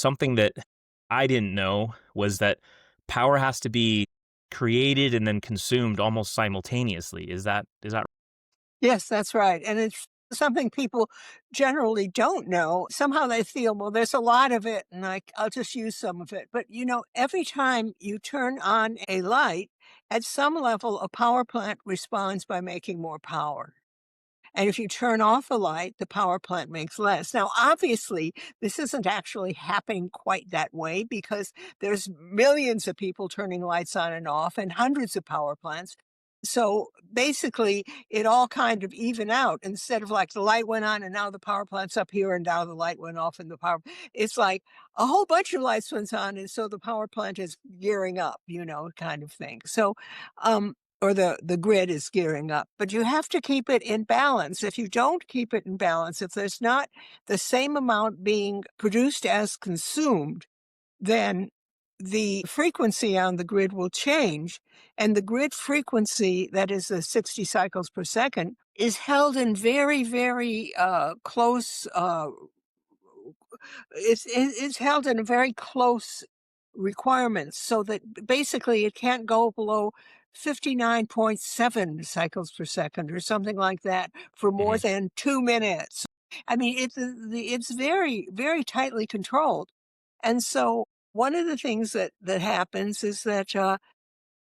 something that I didn't know was that power has to be created and then consumed almost simultaneously. Is that Yes, that's right, and it's something people generally don't know. Somehow they feel, "Well, there's a lot of it, and I'll just use some of it." But, every time you turn on a light, at some level, a power plant responds by making more power. And if you turn off a light, the power plant makes less. Now, obviously, this isn't actually happening quite that way because there's millions of people turning lights on and off and hundreds of power plants. So basically, it all kind of even out instead of like the light went on and now the power plant's up here and now the light went off and the power. It's like a whole bunch of lights went on and so the power plant is gearing up, kind of thing. So, or the grid is gearing up, but you have to keep it in balance. If you don't keep it in balance, if there's not the same amount being produced as consumed, then the frequency on the grid will change. And the grid frequency, that is the 60 cycles per second, is held in very, very close it's held in a very close requirements so that basically it can't go below 59.7 cycles per second or something like that for more Mhm. than 2 minutes. I mean, it's very, very tightly controlled. And so one of the things that happens is that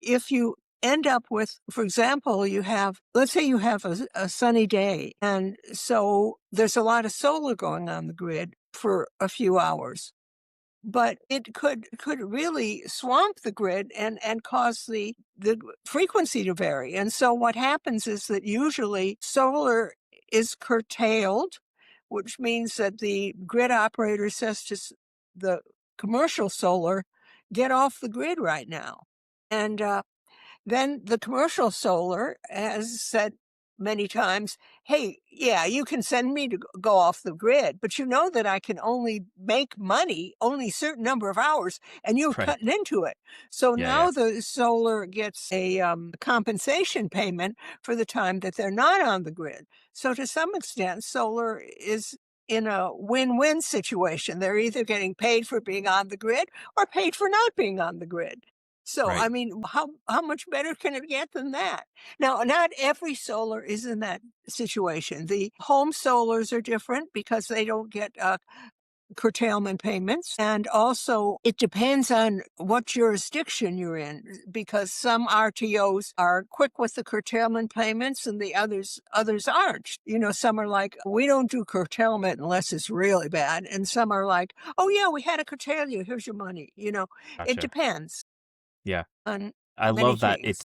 if you end up with, for example, let's say you have a sunny day, and so there's a lot of solar going on the grid for a few hours, but it could really swamp the grid and cause the frequency to vary. And so what happens is that usually solar is curtailed, which means that the grid operator says to the commercial solar, get off the grid right now. And then the commercial solar has said many times, "Hey, yeah, you can send me to go off the grid, but you know that I can only make money only a certain number of hours, and you're Right. cutting into it." So Yeah, yeah. now the solar gets a compensation payment for the time that they're not on the grid. So to some extent, solar is in a win-win situation. They're either getting paid for being on the grid or paid for not being on the grid. So, Right. I mean, how much better can it get than that? Now, not every solar is in that situation. The home solars are different because they don't get curtailment payments. And also, it depends on what jurisdiction you're in, because some RTOs are quick with the curtailment payments and the others aren't. Some are like, we don't do curtailment unless it's really bad. And some are like, oh yeah, we had to curtail you. Here's your money. It Gotcha. depends Yeah. on I many love that things.